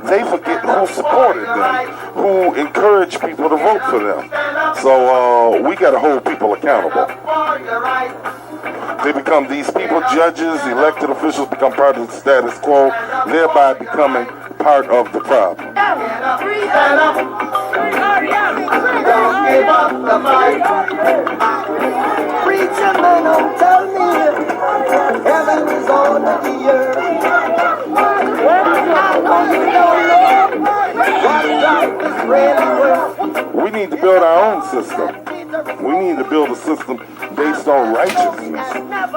they forget who supported them, who encouraged people to vote for them. So we got to hold people accountable. They become, these people, judges, elected officials, become part of the status quo, thereby becoming part of the problem. Don't give up the fight. Preacher man, don't tell me heaven is on the earth. I know you don't know what life is really worth. We need to build our own system. We need to build a system based on righteousness,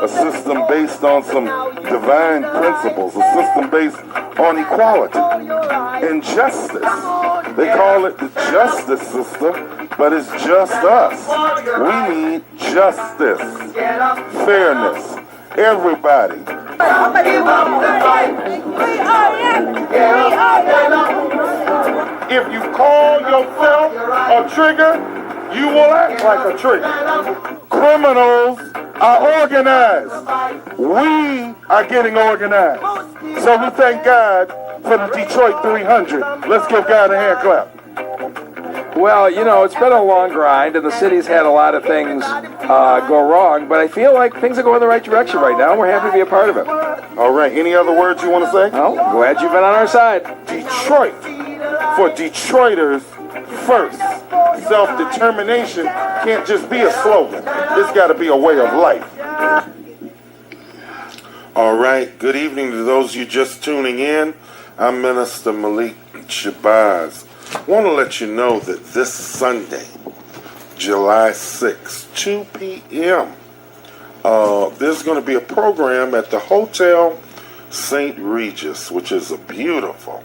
a system based on some divine principles, a system based on equality and justice. They call it the justice system, but it's just us. We need justice, fairness, everybody. If you call yourself a trigger, you will act like a trigger. Criminals are organized. We are getting organized. So we thank God for the Detroit 300. Let's give God a hand clap. Well, you know, it's been a long grind, and the city's had a lot of things go wrong, but I feel like things are going in the right direction right now, and we're happy to be a part of it. All right, any other words you want to say? Well, glad you've been on our side. Detroit, for Detroiters first. Self-determination can't just be a slogan. It's got to be a way of life. All right, good evening to those of you just tuning in. I'm Minister Malik Shabazz. I want to let you know that this Sunday, July 6th, 2 p.m., there's going to be a program at the Hotel St. Regis, which is a beautiful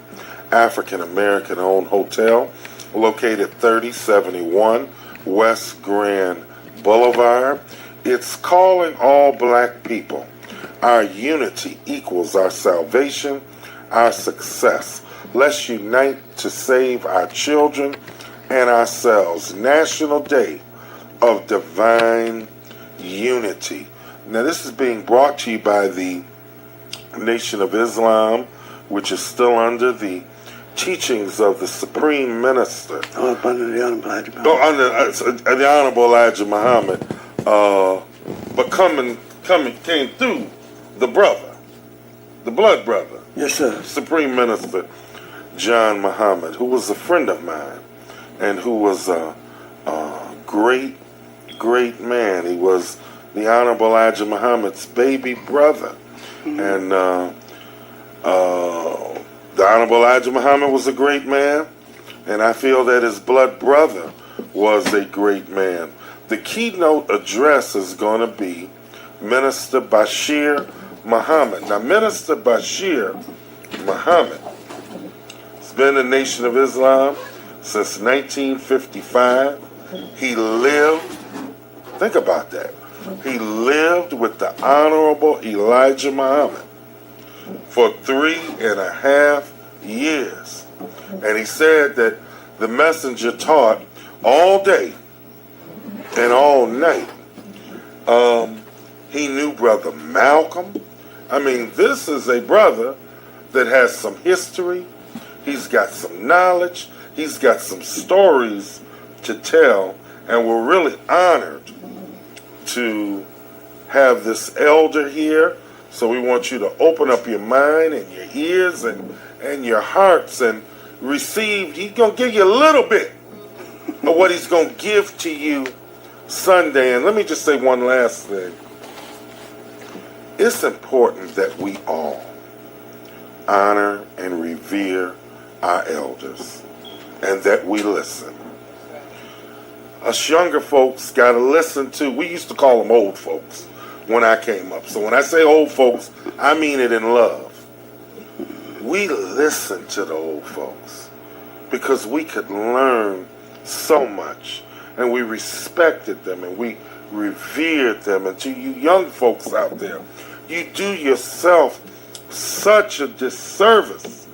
African-American owned hotel located 3071 West Grand Boulevard. It's calling all black people. Our unity equals our salvation, our success. Let's unite to save our children and ourselves. National Day of Divine Unity. Now, this is being brought to you by the Nation of Islam, which is still under the teachings of the Supreme Minister. Under the Honorable Elijah Muhammad. Under the Honorable Elijah Muhammad. But came through the brother, the blood brother. Yes, sir. Supreme Minister John Muhammad, who was a friend of mine and who was a great, great man. He was the Honorable Elijah Muhammad's baby brother. Mm-hmm. And the Honorable Elijah Muhammad was a great man, and I feel that his blood brother was a great man. The keynote address is going to be Minister Basir Muhammad. Now, Minister Basir Muhammad has been in the Nation of Islam since 1955. He lived, think about that, he lived with the Honorable Elijah Muhammad for 3.5 years. And he said that the messenger taught all day and all night. He knew Brother Malcolm. I mean, this is a brother that has some history. He's got some knowledge. He's got some stories to tell. And we're really honored to have this elder here. So we want you to open up your mind and your ears and your hearts and receive. He's going to give you a little bit of what he's going to give to you Sunday. And let me just say one last thing. It's important that we all honor and revere our elders and that we listen. Us younger folks got to listen to, we used to call them old folks when I came up. So when I say old folks, I mean it in love. We listen to the old folks because we could learn so much, and we respected them and we revered them. And to you young folks out there, you do yourself such a disservice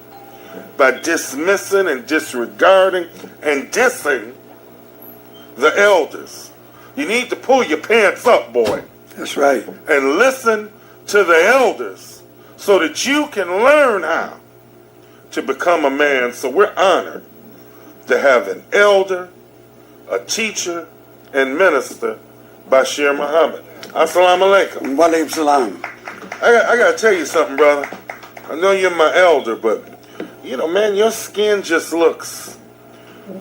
by dismissing and disregarding and dissing the elders. You need to pull your pants up, boy. That's right. And listen to the elders so that you can learn how to become a man. So we're honored to have an elder, a teacher, and minister, Basir Muhammad. Assalamu alaikum. Wa alaikum salam. I gotta tell you something, brother. I know you're my elder, but you know, man, your skin just looks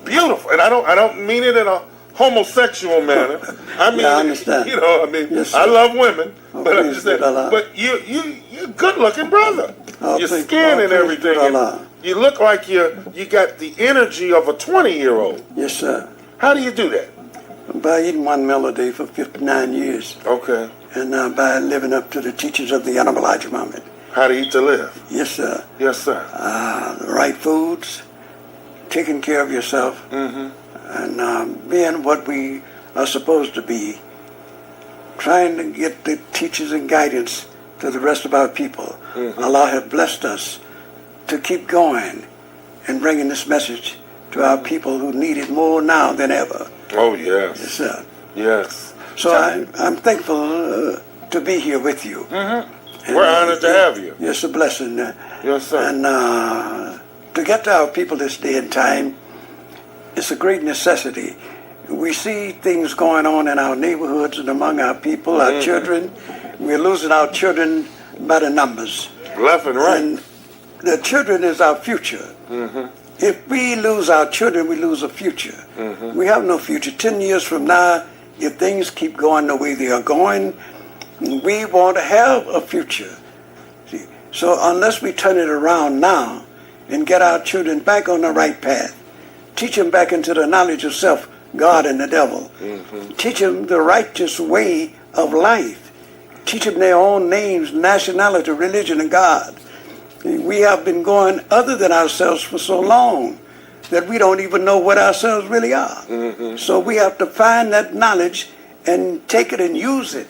beautiful, and I don't mean it in a homosexual manner. I mean, Yeah, I understand. you know, I mean, Yes, I sir. love women, Oh, but I'm please, just saying, good Allah. but you're good looking, brother. Oh, Your please, skin oh, and please, everything. good and Allah. you look like you got the energy of a 20-year-old. Yes, sir. How do you do that? By eating one meal a day for 59 years, Okay. and by living up to the teachings of the Honorable Elijah Muhammad. How to eat to live? Yes, sir. Yes, sir. The right foods, taking care of yourself, and being what we are supposed to be, trying to get the teachers and guidance to the rest of our people. Allah has blessed us to keep going and bringing this message to our people who need it more now than ever. Oh Yes, yes, sir. yes. So I'm thankful to be here with you. And, We're honored to have you. It's a blessing. Yes, sir. And to get to our people this day and time, it's a great necessity. We see things going on in our neighborhoods and among our people, our children. We're losing our children by the numbers. Left and right. And the children is our future. If we lose our children, we lose a future. We have no future. 10 years from now, if things keep going the way they are going, we won't have a future. See? So unless we turn it around now and get our children back on the right path, teach them back into the knowledge of self, God and the devil. Teach them the righteous way of life. Teach them their own names, nationality, religion, and God. We have been going other than ourselves for so long that we don't even know what ourselves really are. So we have to find that knowledge and take it and use it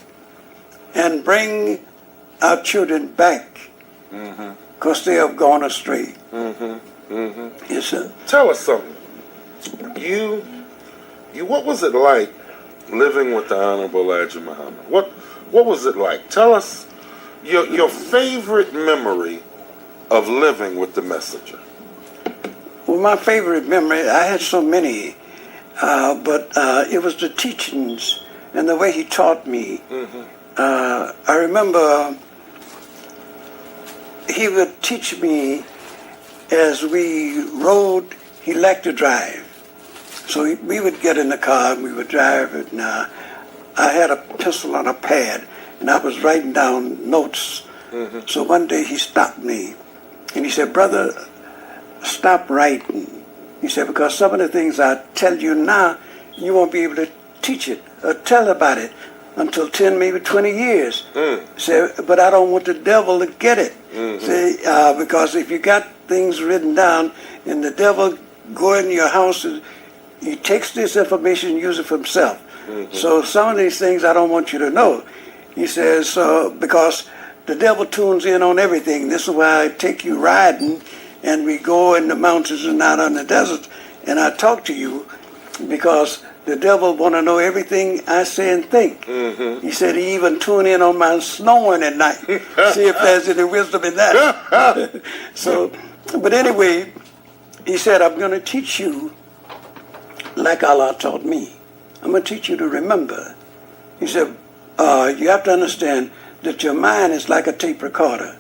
and bring our children back because they have gone astray. Yes, sir. Tell us something. You, what was it like living with the Honorable Elijah Muhammad? What was it like? Tell us your favorite memory of living with the messenger. Well, my favorite memory, I had so many, but it was the teachings and the way he taught me. I remember he would teach me as we rode. He liked to drive. So we would get in the car and we would drive, and I had a pencil and a pad, and I was writing down notes. So one day he stopped me, and he said, "Brother, stop writing." He said, "Because some of the things I tell you now, you won't be able to teach it or tell about it until 10, maybe 20 years. Say, but I don't want the devil to get it. Say, because if you got things written down and the devil go in your house, he takes this information and use it for himself. So some of these things I don't want you to know." He says, because the devil tunes in on everything. This is why I take you riding and we go in the mountains and out on the desert and I talk to you because the devil want to know everything I say and think. He said he even tune in on my snoring at night. See if there's any wisdom in that. So, but anyway, he said, "I'm going to teach you like Allah taught me. I'm going to teach you to remember." He said, you have to understand that your mind is like a tape recorder.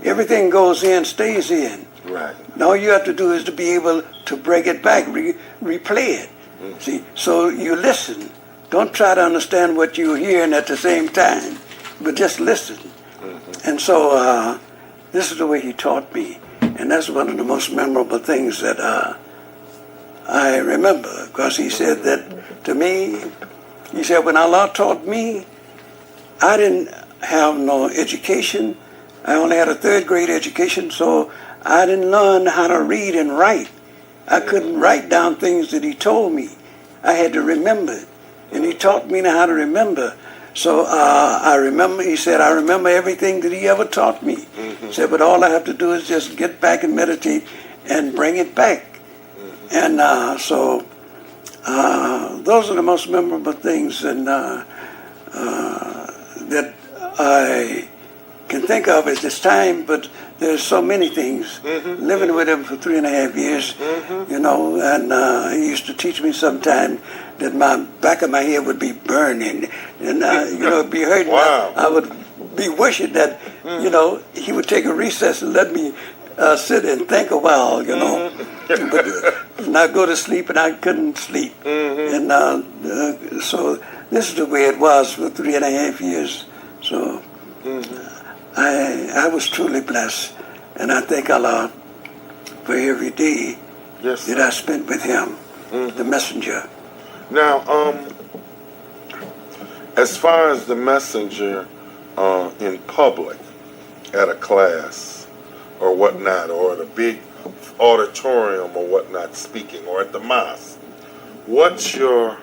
Everything goes in, stays in. Right. And all you have to do is to be able to bring it back, replay it. See, so you listen. Don't try to understand what you're hearing at the same time, but just listen. And so this is the way he taught me. And that's one of the most memorable things that I remember, because he said that to me. He said, when Allah taught me, I didn't have no education. I only had a 3rd grade education, so I didn't learn how to read and write. I couldn't write down things that he told me. I had to remember it. And he taught me how to remember. So I remember, he said, I remember everything that he ever taught me. He said, but all I have to do is just get back and meditate and bring it back. And so those are the most memorable things and that I can think of at this time, but there's so many things. Living with him for 3.5 years, you know, and he used to teach me sometime that my back of my head would be burning, and you know, it'd be hurting. Wow. I would be wishing that, you know, he would take a recess and let me sit and think a while, you know. But not go to sleep, and I couldn't sleep. And so this is the way it was for 3.5 years. So I was truly blessed, and I thank Allah for every day Yes. that I spent with him, the messenger. Now, as far as the messenger in public, at a class or whatnot, or at a big auditorium or whatnot speaking, or at the mosque, what's your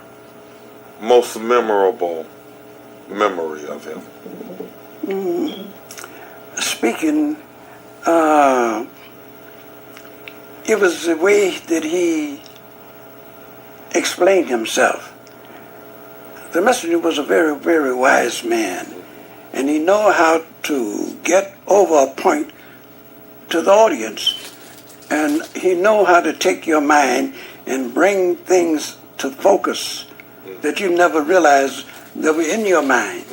most memorable memory of him? Speaking, it was the way that he explained himself. The messenger was a very, very wise man, and he knew how to get over a point to the audience, and he knew how to take your mind and bring things to focus that you never realized that were in your mind.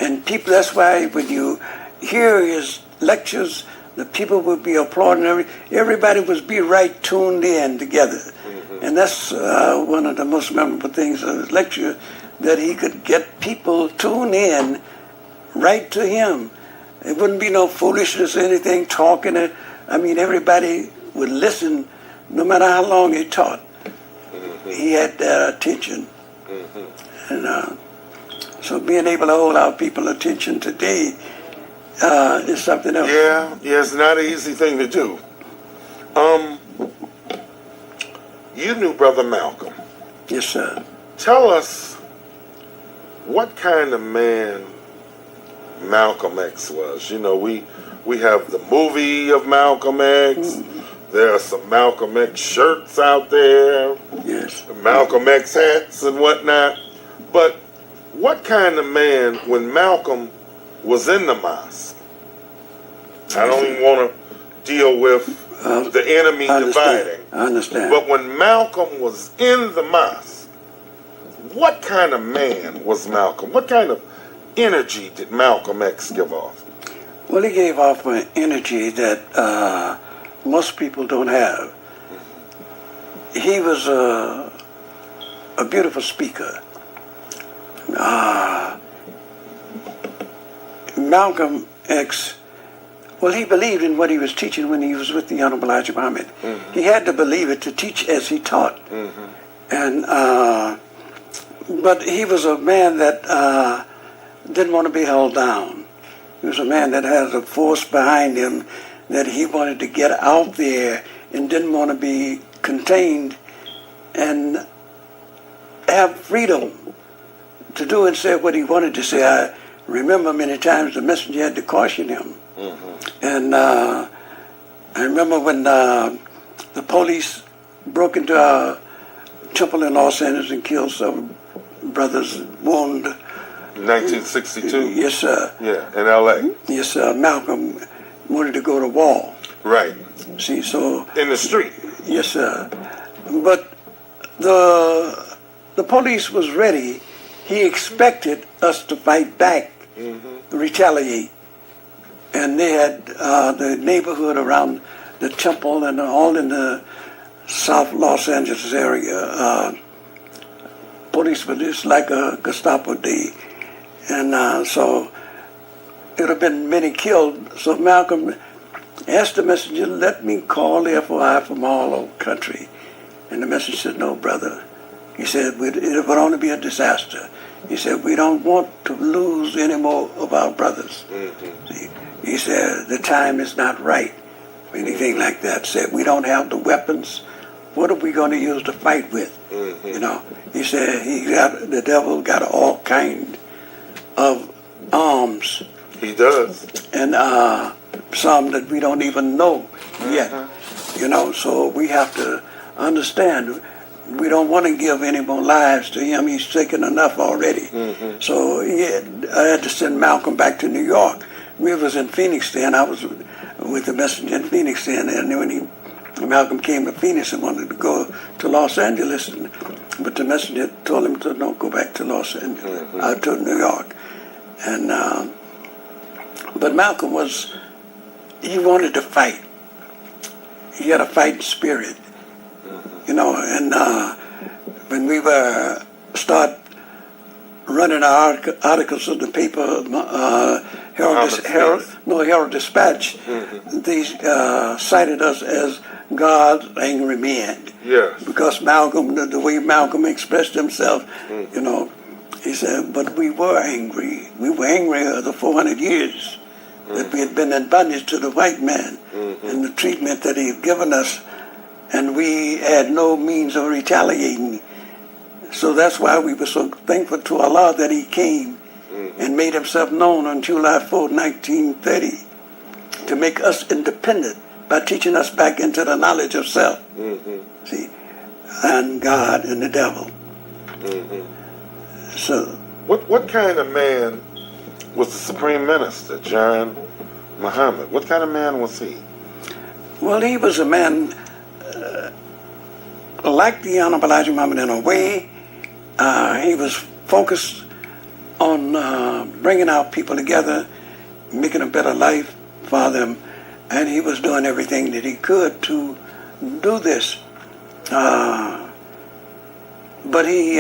And people, that's why when you hear his lectures, the people would be applauding. Everybody would be right tuned in together. And that's one of the most memorable things of his lecture, that he could get people tuned in right to him. It wouldn't be no foolishness or anything talking. I mean, everybody would listen no matter how long he taught. He had their attention. And so being able to hold our people attention today is something else. Yeah, it's not an easy thing to do. You knew Brother Malcolm. Yes, sir. Tell us what kind of man Malcolm X was. You know, we have the movie of Malcolm X. There are some Malcolm X shirts out there. Yes. Malcolm X hats and whatnot. But what kind of man, when Malcolm was in the mosque, I don't even want to deal with the enemy dividing. I understand. But when Malcolm was in the mosque, what kind of man was Malcolm? What kind of energy did Malcolm X give off? Well, he gave off an energy that most people don't have. He was a beautiful speaker. Malcolm X, well, he believed in what he was teaching when he was with the Honorable Elijah Muhammad. He had to believe it to teach as he taught. And but he was a man that didn't want to be held down. He was a man that has a force behind him, that he wanted to get out there and didn't want to be contained and have freedom to do and say what he wanted to say. I remember many times the messenger had to caution him. And I remember when the police broke into our temple in Los Angeles and killed some brothers, wounded. 1962? Yes, sir. Yeah, in L.A. Yes, sir. Malcolm wanted to go to war. Right. See, so... In the street. Yes, sir. But the police was ready. He expected us to fight back, retaliate. And they had the neighborhood around the temple and all in the South Los Angeles area. Police were just like a Gestapo day. And so it would have been many killed. So Malcolm asked the messenger, let me call the FOI from all over the country. And the messenger said, no, brother. He said, it would only be a disaster. He said, we don't want to lose any more of our brothers. See? He said, the time is not right for anything like that. Said, we don't have the weapons. What are we going to use to fight with? You know, he said, the devil got all kind of arms. He does. And some that we don't even know yet. You know, so we have to understand, we don't want to give any more lives to him. He's taken enough already. So I had to send Malcolm back to New York we was in Phoenix then. I was with the messenger in Phoenix then, and when Malcolm came to Phoenix and wanted to go to Los Angeles, but the messenger told him to don't go back to Los Angeles, to New York. And but Malcolm he wanted to fight. He had a fighting spirit, you know. And when we were start running our articles in the paper, Herald Dispatch, they cited us as God's angry men. Yes. Because Malcolm, the way Malcolm expressed himself, you know, he said, but we were angry. We were angry of the 400 years that we had been in bondage to the white man and the treatment that he had given us, and we had no means of retaliating. So that's why we were so thankful to Allah that he came and made himself known on July 4, 1930, to make us independent by teaching us back into the knowledge of self. See, and God and the devil. So, what kind of man was the Supreme Minister, John Muhammad? What kind of man was he? well, he was a man like the Honorable Elijah Muhammad in a way. He was focused on bringing our people together, making a better life for them, and he was doing everything that he could to do this. But he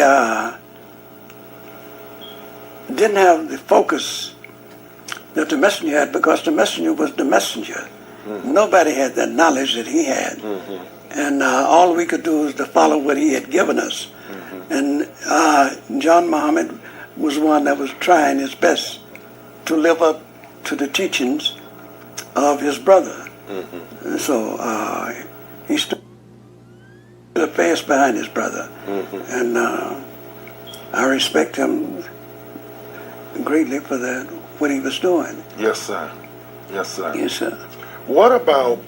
didn't have the focus that the messenger had, because the messenger was the messenger. Nobody had that knowledge that he had. And all we could do was to follow what he had given us. And John Muhammad was one that was trying his best to live up to the teachings of his brother. And so he stood fast behind his brother. And I respect him greatly for that, what he was doing. Yes, sir. Yes, sir. Yes, sir. What about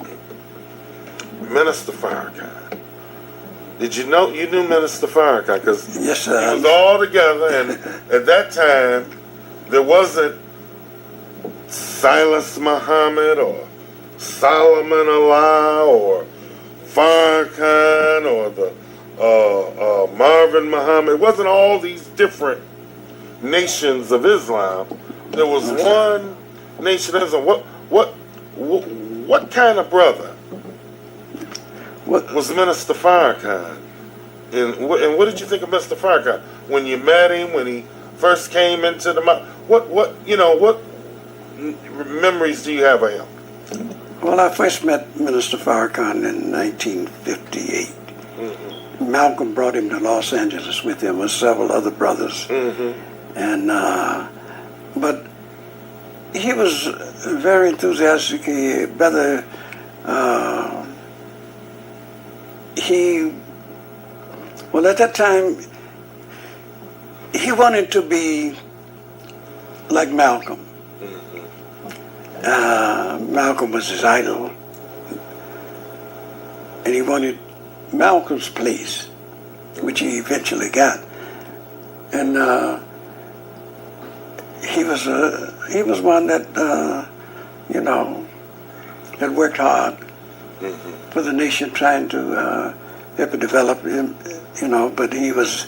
Minister Farrakhan? Did you know you knew Minister Farrakhan? Because Yes, sir. he was all together, and at that time there wasn't Silas Muhammad or Solomon Allah or Farrakhan or the Marvin Muhammad. It wasn't all these different nations of Islam. There was one nation of Islam. What kind of brother was Minister Farrakhan? And what did you think of Mr. Farrakhan when you met him, when he first came into the what memories do you have of him? Well, I first met Minister Farrakhan in 1958. Malcolm brought him to Los Angeles with him with several other brothers. And but he was very enthusiastic. At that time, he wanted to be like Malcolm. Malcolm was his idol, and he wanted Malcolm's place, which he eventually got. And he was one that that worked hard for the nation, trying to help it develop him, but he was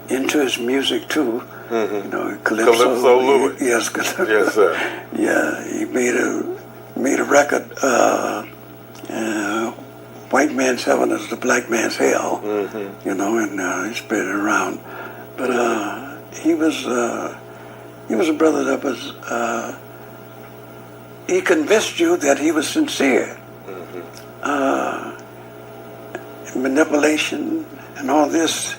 into his music too. Calypso Louis. Yes, Calypso. Yes, sir. Yeah, he made a record, White Man's Heaven is the Black Man's Hell, and he spread it around. But he was a brother that was, he convinced you that he was sincere. Manipulation and all this.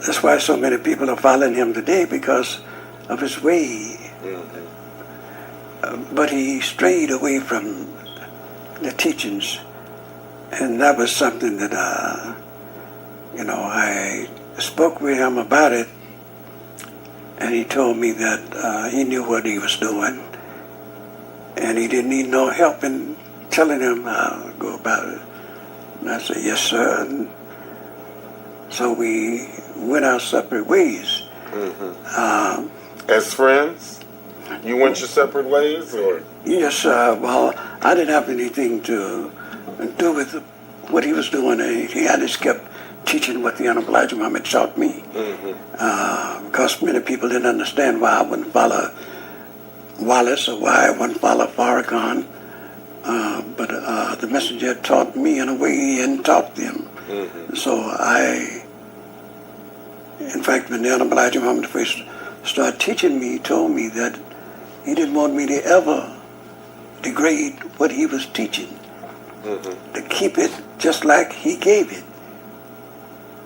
That's why so many people are following him today, because of his way. But he strayed away from the teachings, and that was something that, I spoke with him about it, and he told me that he knew what he was doing, and he didn't need no help in telling him how to go about it. And I said, yes, sir. And so we went our separate ways. As friends? You went your separate ways, or? Yes, well, I didn't have anything to do with what he was doing or anything. I just kept teaching what the Honorable Elijah Muhammad taught me. Because many people didn't understand why I wouldn't follow Wallace or why I wouldn't follow Farrakhan. But the messenger taught me in a way he hadn't taught them. So in fact, when the Honorable Elijah Muhammad first started teaching me, he told me that he didn't want me to ever degrade what he was teaching, to keep it just like he gave it.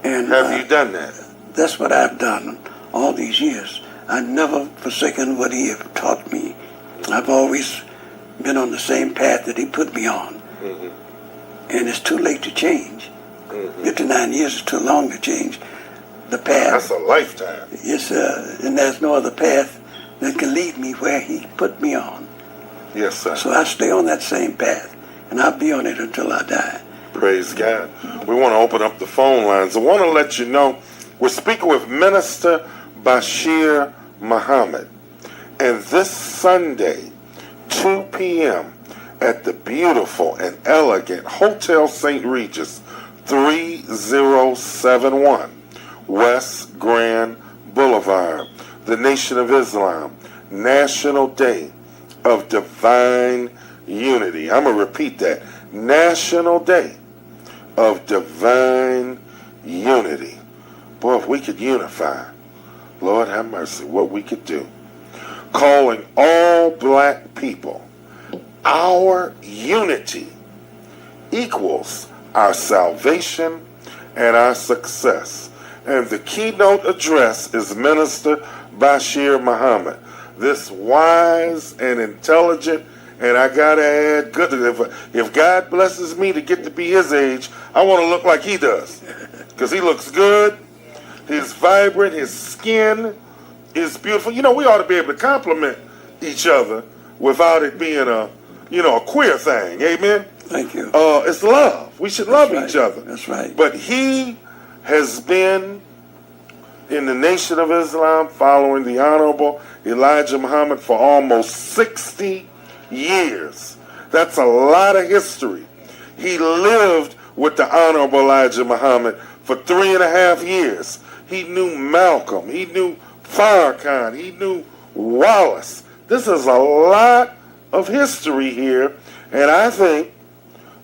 And Have you done that? that's what I've done all these years. I've never forsaken what he have taught me. I've always been on the same path that he put me on. And it's too late to change. 59 years is too long to change the path. That's a lifetime. Yes, and there's no other path that can lead me where he put me on. Yes, sir. So I stay on that same path, and I'll be on it until I die. Praise God. We want to open up the phone lines. I want to let you know we're speaking with Minister Basir Muhammad. And this Sunday, 2 p.m., at the beautiful and elegant Hotel St. Regis, 3071 West Grand Boulevard, the Nation of Islam, National Day of Divine Unity. I'm going to repeat that. National Day of Divine Unity. Boy, if we could unify, Lord have mercy, what we could do. Calling all black people, our unity equals our salvation and our success. And the keynote address is Minister Basir Muhammad. This wise and intelligent, and I gotta add, good. If God blesses me to get to be his age, I want to look like he does, because he looks good. He's vibrant. His skin is beautiful. You know, we ought to be able to compliment each other without it being a queer thing. Amen. Thank you. It's love. We should love That's each right. other. That's right. But he has been in the Nation of Islam following the Honorable Elijah Muhammad for almost 60 years. That's a lot of history. He lived with the Honorable Elijah Muhammad for 3.5 years. He knew Malcolm. He knew Farrakhan. He knew Wallace. This is a lot of history here, and I think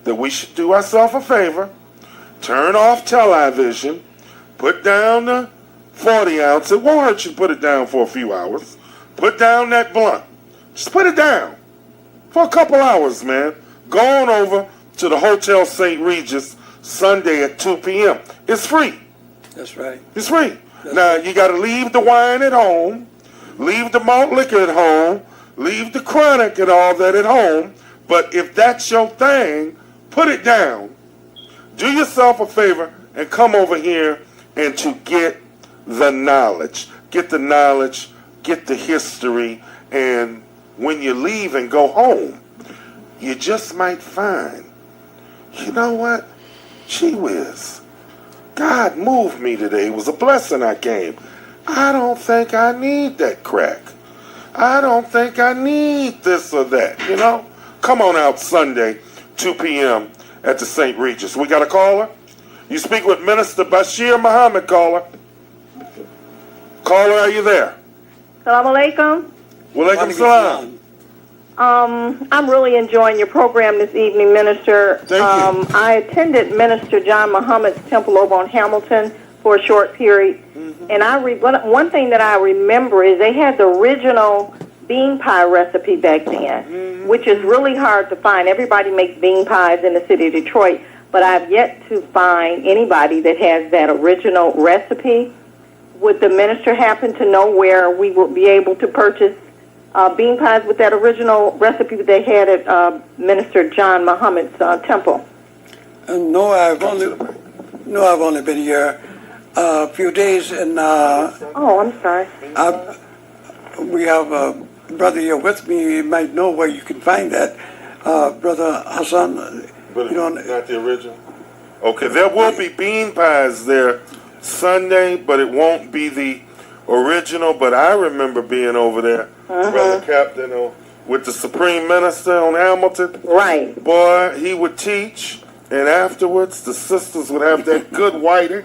that we should do ourselves a favor, turn off television, put down the 40 ounce. It won't hurt you to put it down for a few hours. Put down that blunt. Just put it down for a couple hours, man. Go on over to the Hotel St. Regis Sunday at 2 p.m. It's free. That's right. It's free. Now, you got to leave the wine at home, leave the malt liquor at home, leave the chronic and all that at home. But if that's your thing, put it down. Do yourself a favor and come over here and to get the knowledge. Get the knowledge, get the history, and when you leave and go home, you just might find, you know what? Gee whiz. God moved me today. It was a blessing I came. I don't think I need that crack. I don't think I need this or that, you know? Come on out Sunday, 2 p.m. at the St. Regis. We got a caller? You speak with Minister Basir Muhammad, caller. Caller, are you there? Assalamu alaikum. Walaikum salam. I'm really enjoying your program this evening, Minister. Thank you. I attended Minister John Muhammad's temple over on Hamilton for a short period, and one thing that I remember is they had the original bean pie recipe back then, which is really hard to find. Everybody makes bean pies in the city of Detroit, but I've yet to find anybody that has that original recipe. Would the minister happen to know where we will be able to purchase bean pies with that original recipe that they had at Minister John Muhammad's temple? No, I've only been here a few days, and Oh, I'm sorry. we have a brother here with me. He might know where you can find that. Brother Hassan, But you know, not the original? Okay, there will be bean pies there Sunday, but it won't be the original, but I remember being over there, Brother Captain, with the Supreme Minister on Hamilton. Right. Boy, he would teach, and afterwards the sisters would have that good whiting,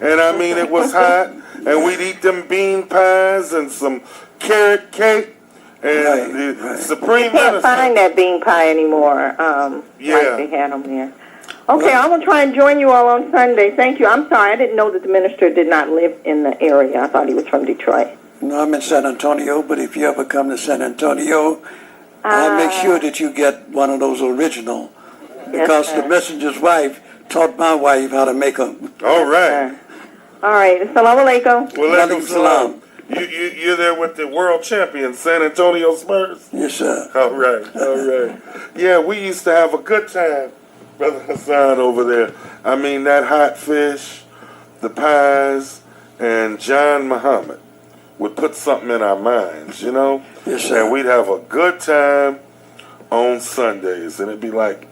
and I mean it was hot, and we'd eat them bean pies and some carrot cake, and the Supreme You can't Minister. find that bean pie anymore. Like they had them there. Okay, I'm gonna try and join you all on Sunday. Thank you. I'm sorry, I didn't know that the minister did not live in the area. I thought he was from Detroit. No, I'm in San Antonio, but if you ever come to San Antonio, I'll make sure that you get one of those original, because Yes, the messenger's wife taught my wife how to make them. All right. All right. Assalamu alaikum. Walaikum salam. You're there with the world champion San Antonio Spurs? Yes, sir. All right. Yeah, we used to have a good time, Brother Hassan, over there. I mean, that hot fish, the pies, and John Muhammad would put something in our minds, you know? Yes, sir. And we'd have a good time on Sundays, and it'd be like,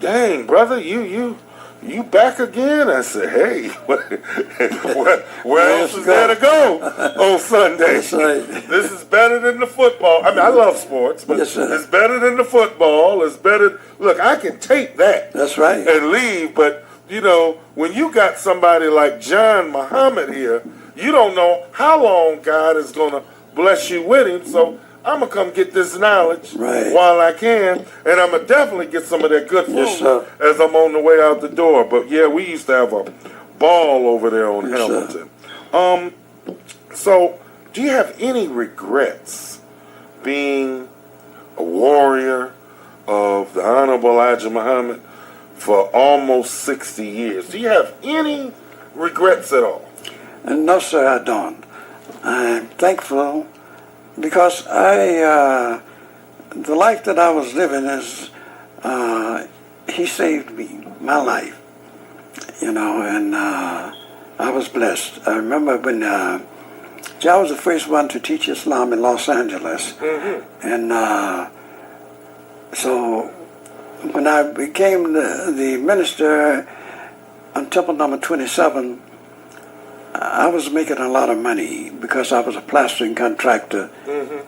dang, brother, you back again? I said, hey, where else is there to go on Sundays? That's right. This is better than the football. I mean, I love sports, but Yes, sir. it's better than the football. It's better. Look, I can take that That's right. and leave, but, you know, when you got somebody like John Muhammad here, you don't know how long God is going to bless you with him, so I'm going to come get this knowledge while I can, and I'm going to definitely get some of that good food Yes, sir. as I'm on the way out the door. But, yeah, we used to have a ball over there on Yes, Hamilton. So, do you have any regrets being a warrior of the Honorable Elijah Muhammad for almost 60 years? Do you have any regrets at all? No, sir, I don't. I'm thankful because the life that I was living is, he saved me, my life, you know, and I was blessed. I remember when I was the first one to teach Islam in Los Angeles, and so when I became the minister on Temple number 27, I was making a lot of money because I was a plastering contractor,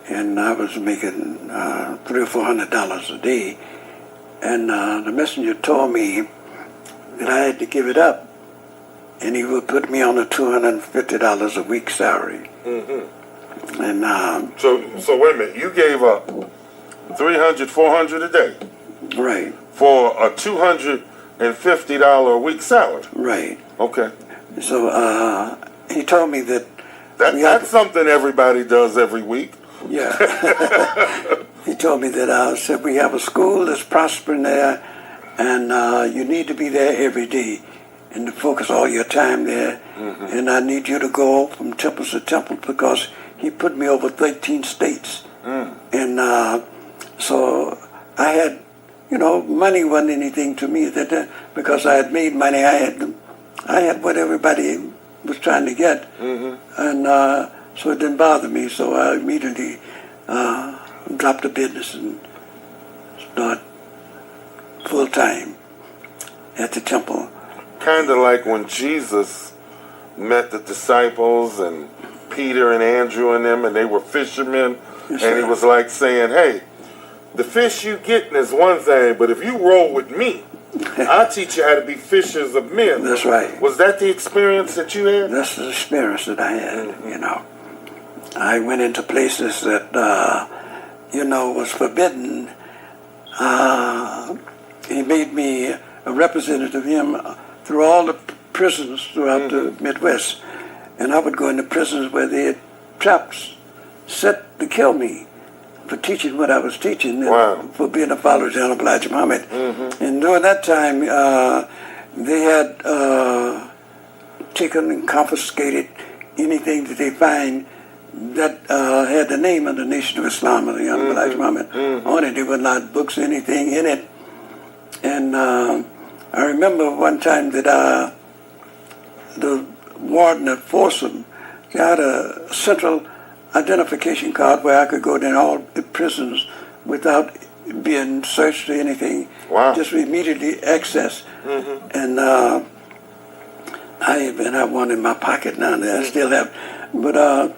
and I was making $300 or $400 a day. And the messenger told me that I had to give it up, and he would put me on a $250 a week salary. And So wait a minute. You gave up $300, $400 a day right, for a $250 a week salary. right. Okay. So he told me that That's something everybody does every week. yeah. He told me that said we have a school that's prospering there, and you need to be there every day and to focus all your time there. And I need you to go from temple to temple because he put me over 13 states. And so I had, you know, money wasn't anything to me because I had made money. I had what everybody was trying to get, and so it didn't bother me. So I immediately dropped the business and started full time at the temple. Kind of like when Jesus met the disciples and Peter and Andrew and them, and they were fishermen, Yes, and he sir. was like saying, hey, the fish you getting is one thing, but if you roll with me, I'll teach you how to be fishers of men. That's right. Was that the experience that you had? That's the experience that I had, you know. I went into places that, you know, was forbidden. He made me a representative of him through all the prisons throughout the Midwest. And I would go into prisons where they had traps set to kill me for teaching what I was teaching, and for being a follower of Honorable Elijah Muhammad. And during that time, they had taken and confiscated anything that they find that had the name of the Nation of Islam or the Honorable Elijah Muhammad on it. There were not books or anything in it. And I remember one time that the warden at Folsom got a central identification card where I could go in all the prisons without being searched or anything. Wow. Just immediately access. And I even have one in my pocket now. I still have But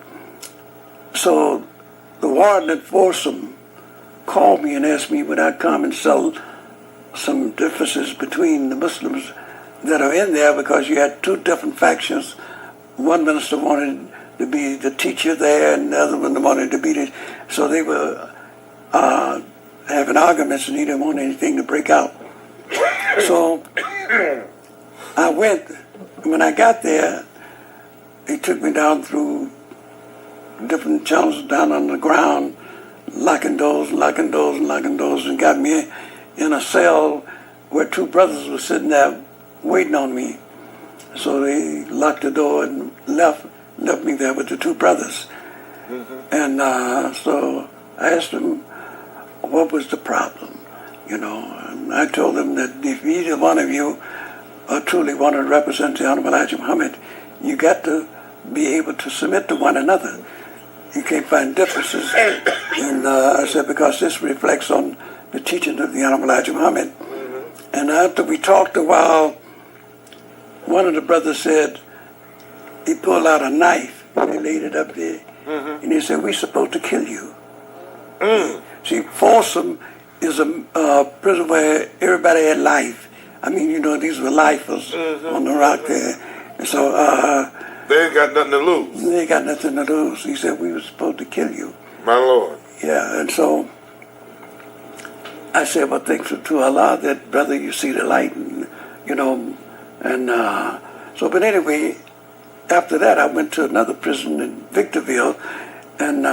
so the warden at Folsom called me and asked me would I come and settle some differences between the Muslims that are in there, because you had two different factions. One minister wanted to be the teacher there, and the other one wanted to be the... So they were having arguments, and he didn't want anything to break out. So I went. When I got there, he took me down through different channels down on the ground, locking doors, and got me in a cell where two brothers were sitting there waiting on me. So they locked the door and left me there with the two brothers. And so I asked them what was the problem, and I told them that if either one of you truly want to represent the Honorable Elijah Muhammad, you got to be able to submit to one another. You can't find differences. And I said, because this reflects on the teaching of the Honorable Elijah Muhammad. And after we talked a while, one of the brothers said, he pulled out a knife and he laid it up there. And he said, we're supposed to kill you. See, Folsom is a prison where everybody had life. I mean, these were lifers on the rock there. And so... they ain't got nothing to lose. They ain't got nothing to lose. He said, we were supposed to kill you. My Lord. Yeah, and so I said, well, thanks to Allah that, brother, you see the light, and, but anyway, after that, I went to another prison in Victorville, and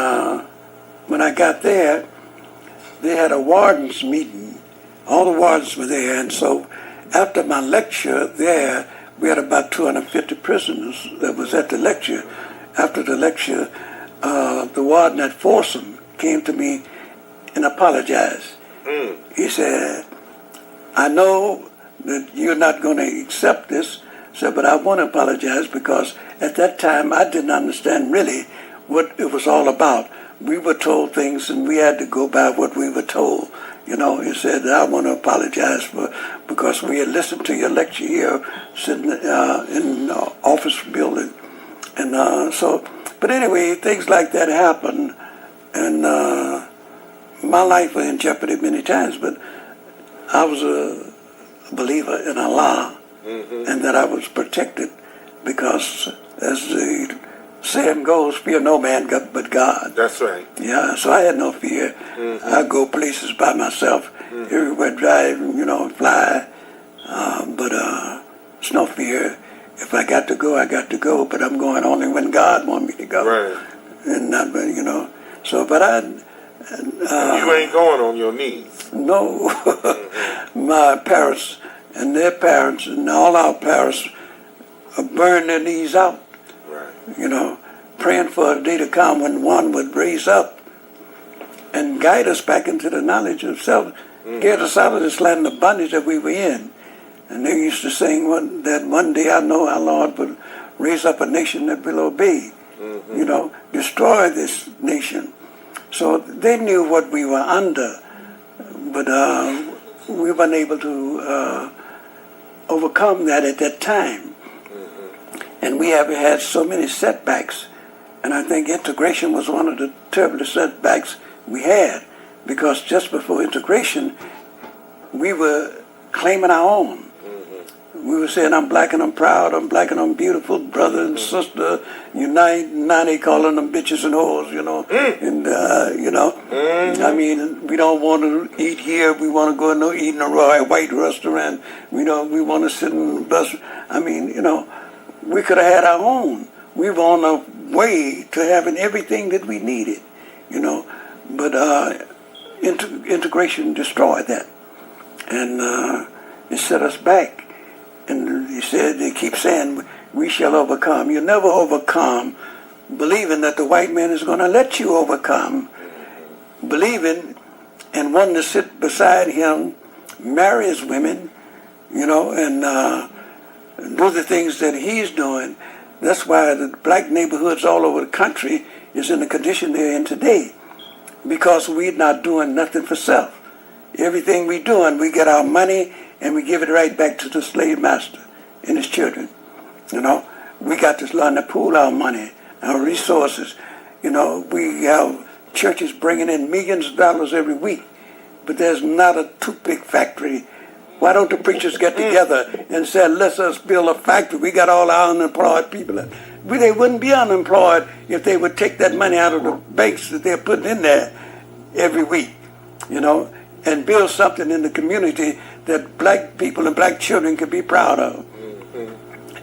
when I got there, they had a warden's meeting. All the wardens were there, and so after my lecture there, we had about 250 prisoners that was at the lecture. After the lecture, the warden at Folsom came to me and apologized. He said, I know that you're not going to accept this, but I want to apologize because at that time I didn't understand really what it was all about. We were told things and we had to go by what we were told. He said, I want to apologize because we had listened to your lecture here sitting in the office building. And but anyway, things like that happen. And my life was in jeopardy many times, but I was a believer in Allah and that I was protected because, as the saying goes, fear no man but God. That's right. Yeah, so I had no fear. I go places by myself, everywhere, drive, fly. But it's no fear. If I got to go, I got to go. But I'm going only when God wants me to go. Right. And not, So, but you ain't going on your knees. No. My parents and their parents and all our parents burned their knees out. Praying for a day to come when one would raise up and guide us back into the knowledge of self, get us out of this land of bondage that we were in. And they used to sing that one day I know our Lord would raise up a nation that will obey, destroy this nation. So they knew what we were under, but we weren't able to overcome that at that time. And we have had so many setbacks. And I think integration was one of the terrible setbacks we had. Because just before integration, we were claiming our own. We were saying, I'm black and I'm proud, I'm black and I'm beautiful, brother and sister, unite. Now they calling them bitches and hoes, And, I mean, we don't want to eat here. We want to go and eat in a white restaurant. We want to sit in the bus. I mean, we could have had our own. We were on the way to having everything that we needed, But integration destroyed that. And it set us back. And they keep saying, we shall overcome. You never overcome believing that the white man is going to let you overcome. Believing and wanting to sit beside him, marry his women, and do the things that he's doing. That's why the black neighborhoods all over the country is in the condition they're in today. Because we're not doing nothing for self. Everything we're doing, we get our money and we give it right back to the slave master and his children. We got to learn to pool our money, our resources. You know, we have churches bringing in millions of dollars every week, but there's not a toothpick factory. Why don't the preachers get together and say, let's us build a factory? We got all our unemployed people. They wouldn't be unemployed if they would take that money out of the banks that they're putting in there every week, you know, and build something in the community that black people and black children could be proud of.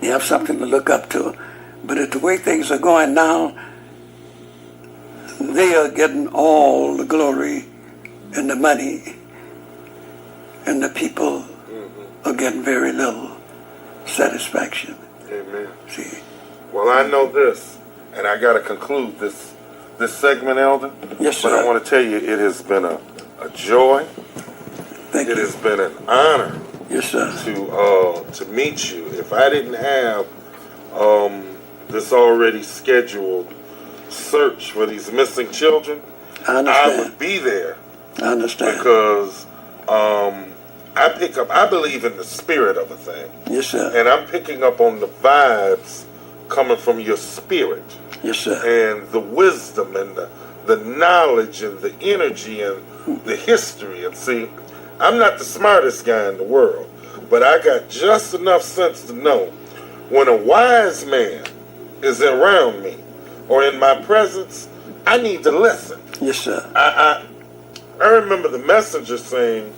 They have something to look up to. But at the way things are going now, they are getting all the glory and the money, and the people are getting very little satisfaction. Amen. See? Well, I know this, and I got to conclude this segment, Elder. Yes, sir. But I want to tell you, it has been a joy. Thank It you. has been an honor Yes, sir. to meet you. If I didn't have this already scheduled search for these missing children, I I understand. would be there I understand. because I believe in the spirit of a thing, Yes, sir. and I'm picking up on the vibes coming from your spirit Yes, sir. and the wisdom and the knowledge and the energy and the history. And see, I'm not the smartest guy in the world, but I got just enough sense to know when a wise man is around me or in my presence, I need to listen. Yes, sir. I remember the messenger saying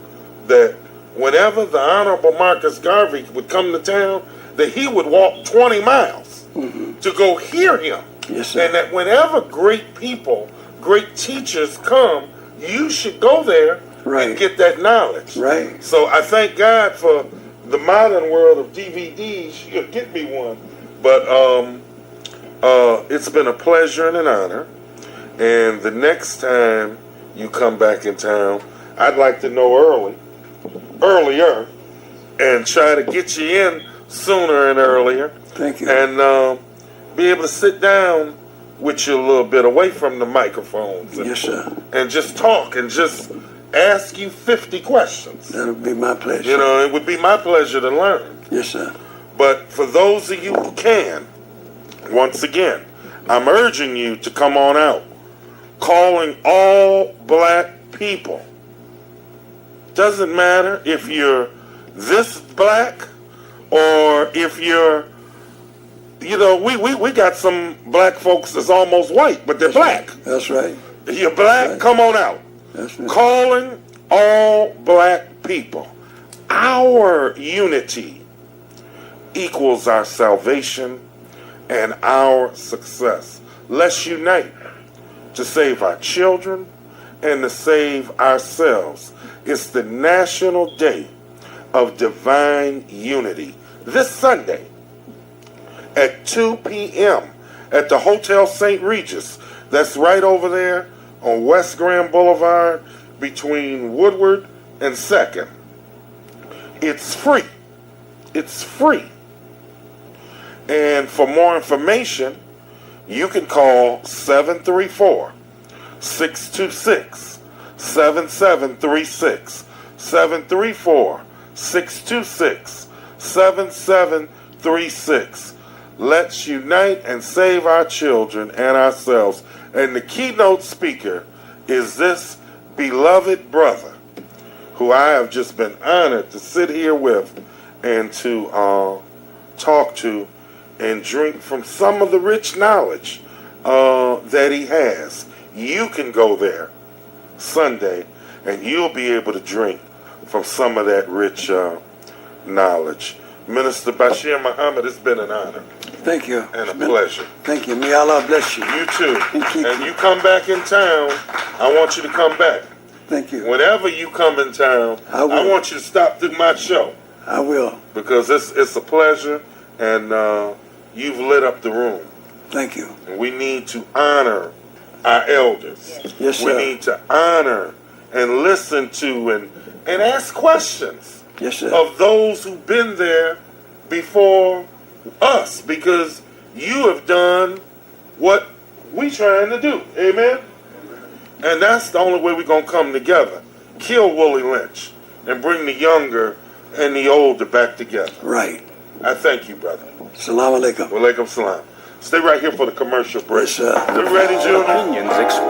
that whenever the Honorable Marcus Garvey would come to town, that he would walk 20 miles to go hear him. Yes, sir. And that whenever great people, great teachers come, you should go there Right. and get that knowledge. Right. So I thank God for the modern world of DVDs. You'll get me one. But it's been a pleasure and an honor. And the next time you come back in town, I'd like to know earlier, and try to get you in sooner and earlier. Thank you. And be able to sit down with you a little bit away from the microphones. And, Yes, sir. and just talk and just ask you 50 questions. That'll be my pleasure. You know, it would be my pleasure to learn. Yes, sir. But for those of you who can, once again, I'm urging you to come on out, calling all black people. Doesn't matter if you're this black or if you're, you know, we got some black folks that's almost white, but they're black. That's right. If you're black, Right. come on out. That's right. Calling all black people. Our unity equals our salvation and our success. Let's unite to save our children and to save ourselves. It's the National Day of Divine Unity. This Sunday at 2 p.m. at the Hotel St. Regis. That's right over there on West Grand Boulevard between Woodward and 2nd. It's free. It's free. And for more information, you can call 734-626-7736. 734-626-7736. Let's unite and save our children and ourselves. And the keynote speaker is this beloved brother who I have just been honored to sit here with and to talk to and drink from some of the rich knowledge that he has. You can go there Sunday and you'll be able to drink from some of that rich knowledge. Minister Basir Muhammad, it's been an honor Thank you. and a pleasure. Thank you. May Allah bless you. You too. And keep And you. you come back in town, I want you to come back. Thank you. Whenever you come in town, I will. I want you to stop through my show I will. because it's a pleasure and you've lit up the room. Thank you. And we need to honor our elders. Yes, We sir. need to honor and listen to and ask questions Yes, sir. of those who've been there before us, because you have done what we trying to do. Amen? And that's the only way we're going to come together. Kill Willie Lynch and bring the younger and the older back together. Right. I thank you, brother. Salam alaikum. Walaikum salam. Stay right here for the commercial break. Yes, sir. You ready, Junior? Opinions expressed.